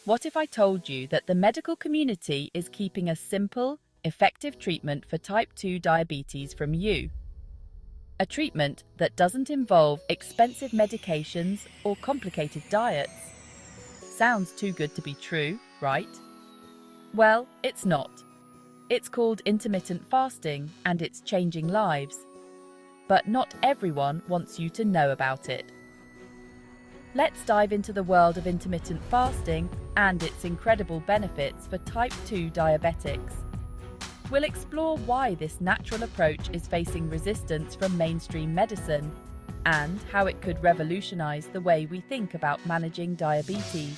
What if I told you that the medical community is keeping a simple, effective treatment for type 2 diabetes from you? A treatment that doesn't involve expensive medications or complicated diets. Sounds too good to be true, right? Well, it's not. It's called intermittent fasting and it's changing lives. But not everyone wants you to know about it. Let's dive into the world of intermittent fasting and its incredible benefits for type 2 diabetics. We'll explore why this natural approach is facing resistance from mainstream medicine and how it could revolutionize the way we think about managing diabetes.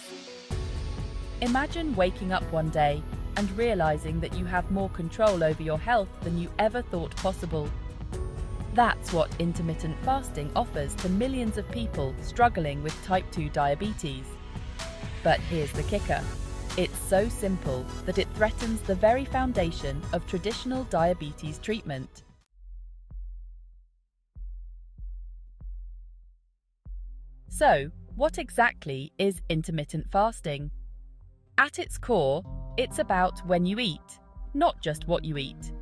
Imagine waking up one day and realizing that you have more control over your health than you ever thought possible. That's what intermittent fasting offers to millions of people struggling with type 2 diabetes. But here's the kicker. It's so simple that it threatens the very foundation of traditional diabetes treatment. So, what exactly is intermittent fasting? At its core, it's about when you eat, not just what you eat.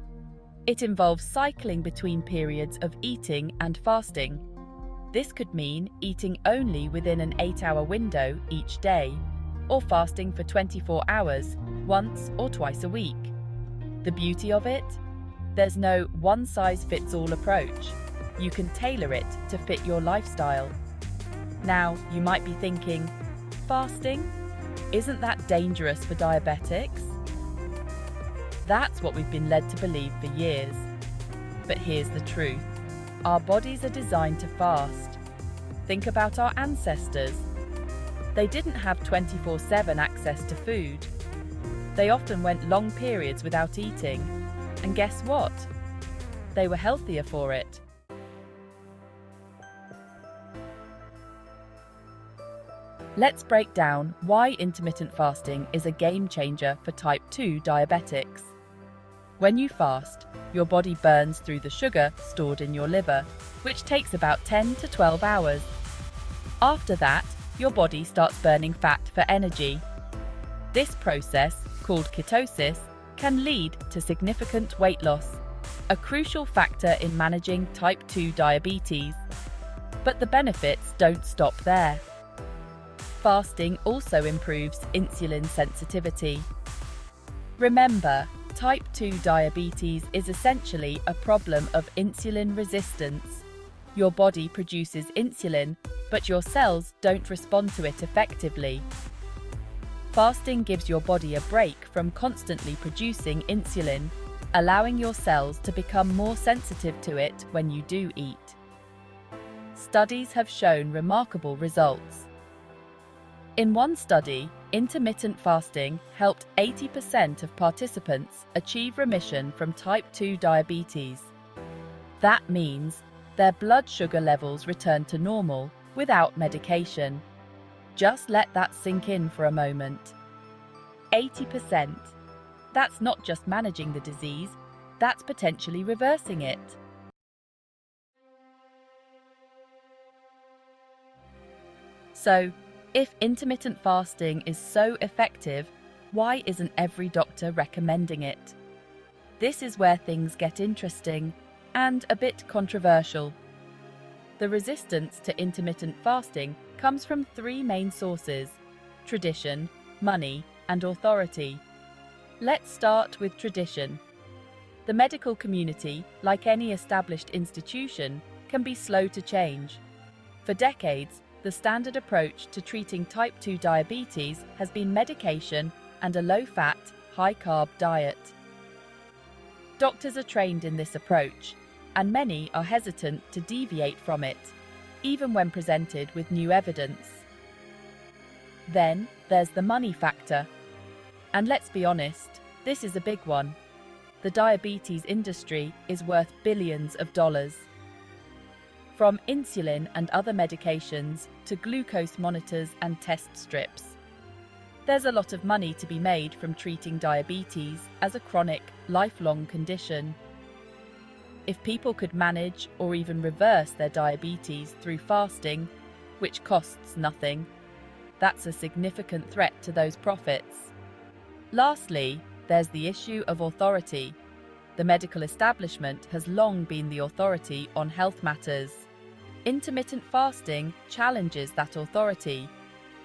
It involves cycling between periods of eating and fasting. This could mean eating only within an 8-hour window each day, or fasting for 24 hours, once or twice a week. The beauty of it? There's no one-size-fits-all approach. You can tailor it to fit your lifestyle. Now, you might be thinking, fasting? Isn't that dangerous for diabetics? That's what we've been led to believe for years. But here's the truth. Our bodies are designed to fast. Think about our ancestors. They didn't have 24/7 access to food. They often went long periods without eating. And guess what? They were healthier for it. Let's break down why intermittent fasting is a game changer for type 2 diabetics. When you fast, your body burns through the sugar stored in your liver, which takes about 10 to 12 hours. After that, your body starts burning fat for energy. This process, called ketosis, can lead to significant weight loss, a crucial factor in managing type 2 diabetes. But the benefits don't stop there. Fasting also improves insulin sensitivity. Remember, type 2 diabetes is essentially a problem of insulin resistance. Your body produces insulin, but your cells don't respond to it effectively. Fasting gives your body a break from constantly producing insulin, allowing your cells to become more sensitive to it when you do eat. Studies have shown remarkable results. In one study, intermittent fasting helped 80% of participants achieve remission from type 2 diabetes. That means their blood sugar levels returned to normal without medication. Just let that sink in for a moment. 80%. That's not just managing the disease, that's potentially reversing it. So, if intermittent fasting is so effective, why isn't every doctor recommending it? This is where things get interesting and a bit controversial. The resistance to intermittent fasting comes from three main sources: tradition, money, and authority. Let's start with tradition. The medical community, like any established institution, can be slow to change. For decades, the standard approach to treating type 2 diabetes has been medication and a low-fat, high-carb diet. Doctors are trained in this approach, and many are hesitant to deviate from it, even when presented with new evidence. Then there's the money factor. And let's be honest, this is a big one. The diabetes industry is worth billions of dollars. From insulin and other medications to glucose monitors and test strips. There's a lot of money to be made from treating diabetes as a chronic, lifelong condition. If people could manage or even reverse their diabetes through fasting, which costs nothing, that's a significant threat to those profits. Lastly, there's the issue of authority. The medical establishment has long been the authority on health matters. Intermittent fasting challenges that authority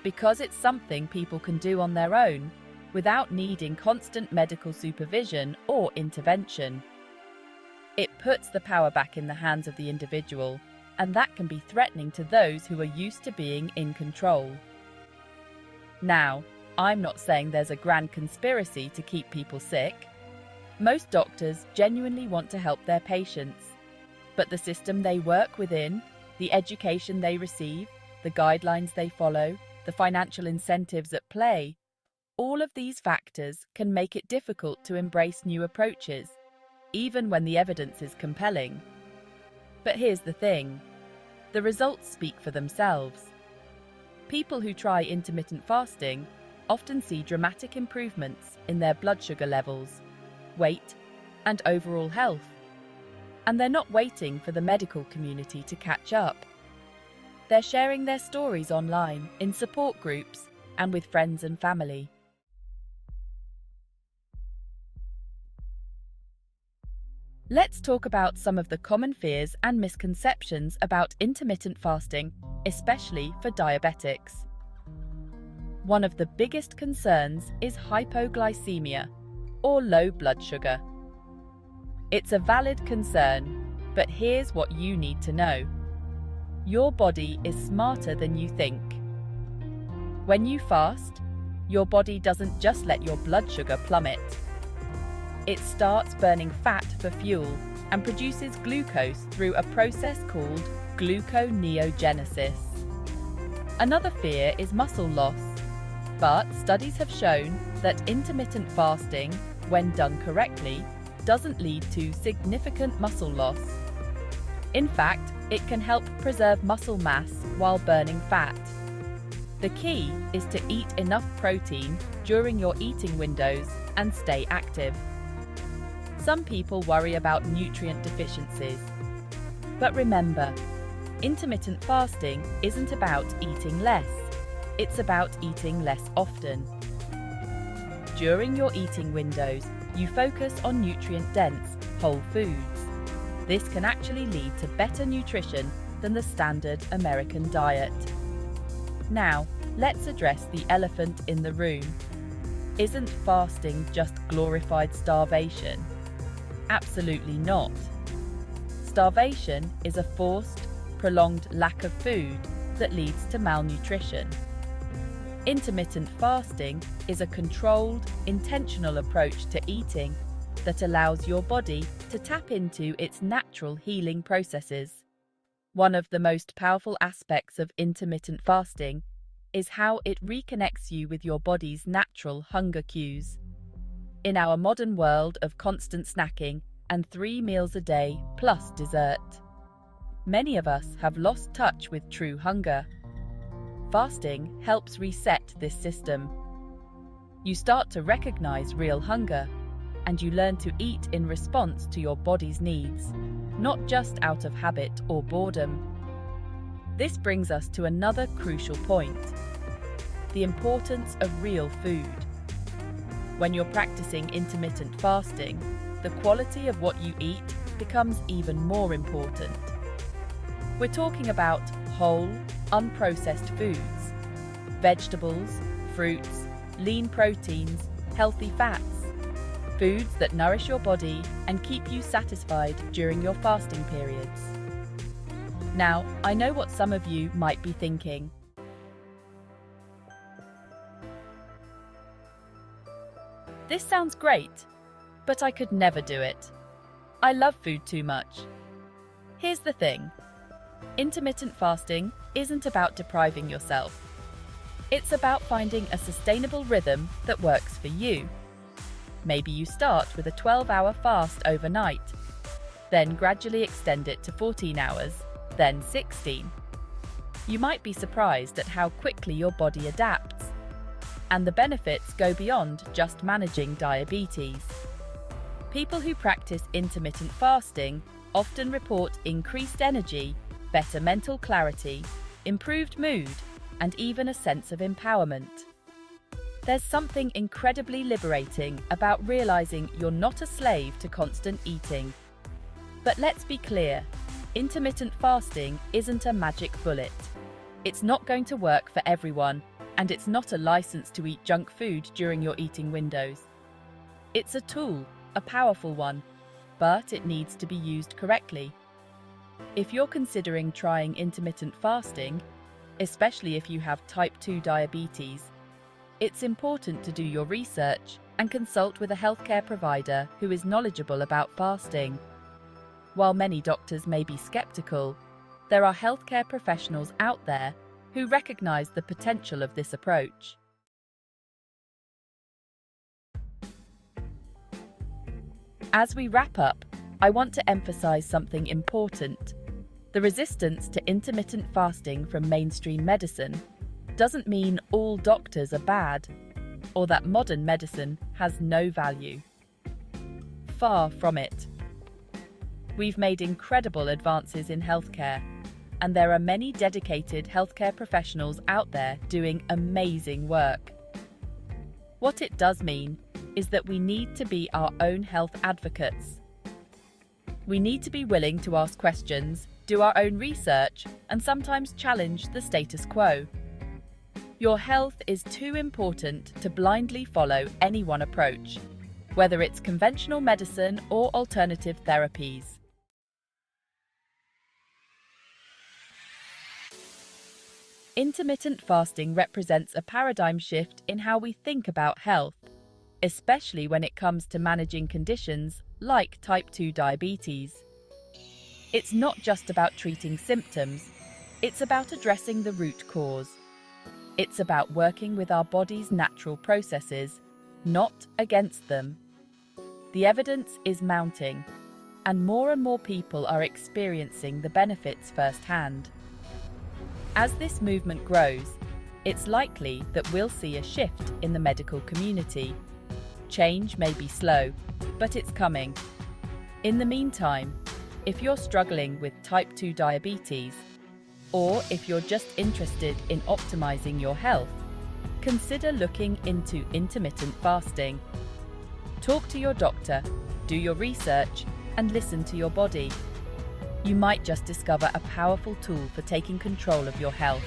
because it's something people can do on their own without needing constant medical supervision or intervention. It puts the power back in the hands of the individual, and that can be threatening to those who are used to being in control. Now, I'm not saying there's a grand conspiracy to keep people sick. Most doctors genuinely want to help their patients, but the system they work within, the education they receive, the guidelines they follow, the financial incentives at play, all of these factors can make it difficult to embrace new approaches, even when the evidence is compelling. But here's the thing: the results speak for themselves. People who try intermittent fasting often see dramatic improvements in their blood sugar levels, weight, and overall health. And they're not waiting for the medical community to catch up. They're sharing their stories online, in support groups, and with friends and family. Let's talk about some of the common fears and misconceptions about intermittent fasting, especially for diabetics. One of the biggest concerns is hypoglycemia, or low blood sugar. It's a valid concern, but here's what you need to know. Your body is smarter than you think. When you fast, your body doesn't just let your blood sugar plummet. It starts burning fat for fuel and produces glucose through a process called gluconeogenesis. Another fear is muscle loss, but studies have shown that intermittent fasting, when done correctly, doesn't lead to significant muscle loss. In fact, it can help preserve muscle mass while burning fat. The key is to eat enough protein during your eating windows and stay active. Some people worry about nutrient deficiencies. But remember, intermittent fasting isn't about eating less. It's about eating less often. During your eating windows, you focus on nutrient-dense, whole foods. This can actually lead to better nutrition than the standard American diet. Now, let's address the elephant in the room. Isn't fasting just glorified starvation? Absolutely not. Starvation is a forced, prolonged lack of food that leads to malnutrition. Intermittent fasting is a controlled, intentional approach to eating that allows your body to tap into its natural healing processes. One of the most powerful aspects of intermittent fasting is how it reconnects you with your body's natural hunger cues. In our modern world of constant snacking and 3 meals a day plus dessert, many of us have lost touch with true hunger. Fasting helps reset this system. You start to recognize real hunger, and you learn to eat in response to your body's needs, not just out of habit or boredom. This brings us to another crucial point: the importance of real food. When you're practicing intermittent fasting, the quality of what you eat becomes even more important. We're talking about whole, unprocessed foods, vegetables, fruits, lean proteins, healthy fats, foods that nourish your body and keep you satisfied during your fasting periods. Now, I know what some of you might be thinking. This sounds great, but I could never do it. I love food too much. Here's the thing. Intermittent fasting isn't about depriving yourself. It's about finding a sustainable rhythm that works for you. Maybe you start with a 12-hour fast overnight, then gradually extend it to 14 hours, then 16. You might be surprised at how quickly your body adapts. And the benefits go beyond just managing diabetes. People who practice intermittent fasting often report increased energy, better mental clarity, improved mood, and even a sense of empowerment. There's something incredibly liberating about realizing you're not a slave to constant eating. But let's be clear, intermittent fasting isn't a magic bullet. It's not going to work for everyone, and it's not a license to eat junk food during your eating windows. It's a tool, a powerful one, but it needs to be used correctly. If you're considering trying intermittent fasting, especially if you have type 2 diabetes, it's important to do your research and consult with a healthcare provider who is knowledgeable about fasting. While many doctors may be skeptical, there are healthcare professionals out there who recognize the potential of this approach. As we wrap up, I want to emphasize something important. The resistance to intermittent fasting from mainstream medicine doesn't mean all doctors are bad, or that modern medicine has no value. Far from it. We've made incredible advances in healthcare, and there are many dedicated healthcare professionals out there doing amazing work. What it does mean is that we need to be our own health advocates. We need to be willing to ask questions, do our own research, and sometimes challenge the status quo. Your health is too important to blindly follow any one approach, whether it's conventional medicine or alternative therapies. Intermittent fasting represents a paradigm shift in how we think about health, especially when it comes to managing conditions like type 2 diabetes. It's not just about treating symptoms, it's about addressing the root cause. It's about working with our body's natural processes, not against them. The evidence is mounting, and more people are experiencing the benefits firsthand. As this movement grows, it's likely that we'll see a shift in the medical community. Change may be slow, but it's coming. In the meantime, if you're struggling with type 2 diabetes, or if you're just interested in optimizing your health, consider looking into intermittent fasting. Talk to your doctor, do your research, and listen to your body. You might just discover a powerful tool for taking control of your health.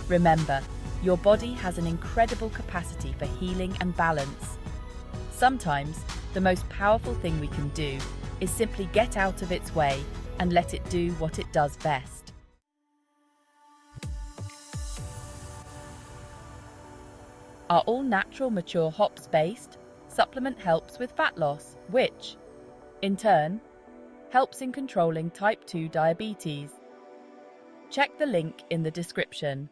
Remember, your body has an incredible capacity for healing and balance. Sometimes, the most powerful thing we can do is simply get out of its way and let it do what it does best. Our all-natural mature hops-based supplement helps with fat loss, which, in turn, helps in controlling type 2 diabetes. Check the link in the description.